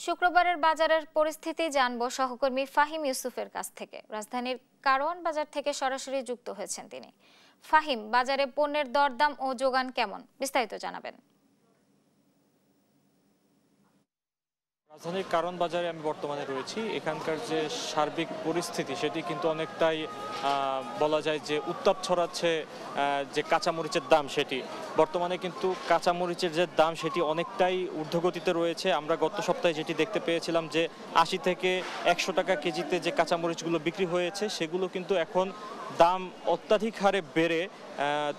শুক্রবারের বাজারের পরিস্থিতি জানবো সহকর্মী ফাহিম ইউসুফের কাছ থেকে। রাজধানীর কারওয়ান বাজার থেকে সরাসরি যুক্ত হয়েছেন তিনি। ফাহিম, বাজারে পণ্যের দরদাম ও যোগান কেমন, বিস্তারিত জানাবেন। রাজধানীর কারওয়ান বাজারে আমি বর্তমানে রয়েছি। এখানকার যে সার্বিক পরিস্থিতি সেটি কিন্তু অনেকটাই বলা যায় যে উত্তাপ ছড়াচ্ছে। যে কাঁচামরিচের দাম সেটি বর্তমানে কিন্তু কাঁচামরিচের যে দাম সেটি অনেকটাই ঊর্ধ্বগতিতে রয়েছে। আমরা গত সপ্তাহে যেটি দেখতে পেয়েছিলাম যে ৮০ থেকে ১০০ টাকা কেজিতে যে কাঁচামরিচগুলো বিক্রি হয়েছে সেগুলো কিন্তু এখন দাম অত্যাধিক হারে বেড়ে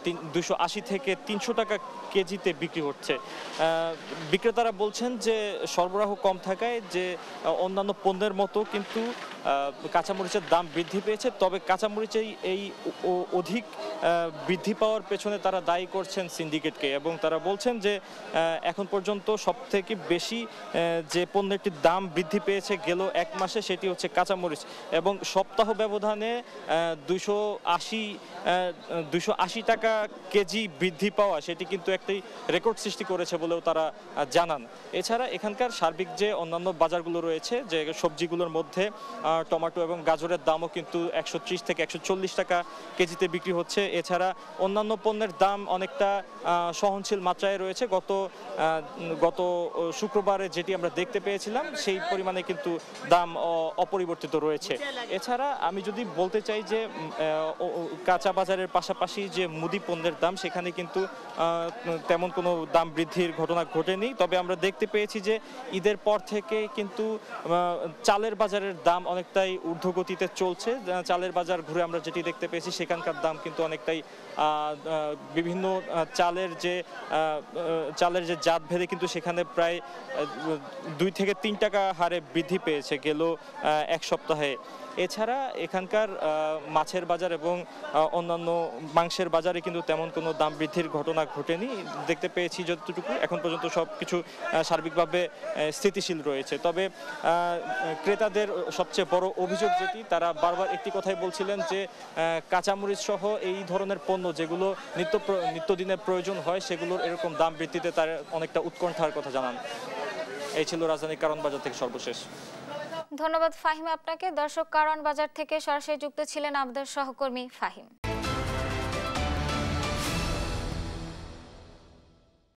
২৮০ থেকে ৩০০ টাকা কেজিতে বিক্রি হচ্ছে। বিক্রেতারা বলছেন যে সরবরাহ কম থাকায় যে অন্যান্য পণ্যের মতো কিন্তু কাঁচামরিচের দাম বৃদ্ধি পেয়েছে। তবে কাঁচামরিচের এই অধিক বৃদ্ধি পাওয়ার পেছনে তারা দায়ী করছেন সিন্ডিকেটকে, এবং তারা বলছেন যে এখন পর্যন্ত সবথেকে বেশি যে পণ্যটির দাম বৃদ্ধি পেয়েছে গেল এক মাসে সেটি হচ্ছে কাঁচামরিচ, এবং সপ্তাহ ব্যবধানে ২৮০ টাকা কেজি বৃদ্ধি পাওয়া সেটি কিন্তু একটি রেকর্ড সৃষ্টি করেছে বলেও তারা জানান। এছাড়া এখানকার সার্বিক যে অন্যান্য বাজারগুলো রয়েছে, যে সবজিগুলোর মধ্যে টমেটো এবং গাজরের দামও কিন্তু ১৩০ থেকে ১৪০ টাকা কেজিতে বিক্রি হচ্ছে। এছাড়া অন্যান্য পণ্যের দাম অনেকটা সহনশীল মাত্রায় রয়েছে। গত শুক্রবারে যেটি আমরা দেখতে পেয়েছিলাম সেই পরিমাণে কিন্তু দাম অপরিবর্তিত রয়েছে। এছাড়া আমি যদি বলতে চাই যে কাঁচা বাজারের পাশাপাশি যে মুদি পণ্যের দাম সেখানে কিন্তু তেমন কোনো দাম বৃদ্ধির ঘটনা ঘটেনি। তবে আমরা দেখতে পেয়েছি যে ঈদের পর থেকে কিন্তু চালের বাজারের দাম অনেকটাই ঊর্ধ্বগতিতে চলছে। চালের বাজার ঘুরে আমরা যেটি দেখতে পেয়েছি সেখানকার দাম কিন্তু অনেকটাই বিভিন্ন চালের যে জাত ভেদে কিন্তু সেখানে প্রায় ২ থেকে ৩ টাকা হারে বৃদ্ধি পেয়েছে গেল এক সপ্তাহে। এছাড়া এখানকার মাছের বাজার এবং অন্যান্য মাংসের বাজারে কিন্তু তেমন কোনো দাম বৃদ্ধির ঘটনা ঘটেনি। দেখতে পেয়েছি যতটুকু এখন পর্যন্ত সব কিছু সার্বিকভাবে স্থিতিশীল রয়েছে। তবে ক্রেতাদের সবচেয়ে বড় অভিযোগ যেটি, তারা বারবার একটি কথাই বলছিলেন যে কাঁচামরিচ সহ এই ধরনের পণ্য যেগুলো নিত্যদিনের প্রয়োজন হয় সেগুলোর এরকম দাম বৃদ্ধিতে তার অনেকটা উৎকণ্ঠার কথা জানান। এই ছিল রাজধানীর কারওয়ান বাজার থেকে সর্বশেষ। ধন্যবাদ ফাহিম আপনাকে। দর্শক, কারওয়ান বাজার থেকে সরাসরি যুক্ত ছিলেন আমাদের সহকর্মী ফাহিম।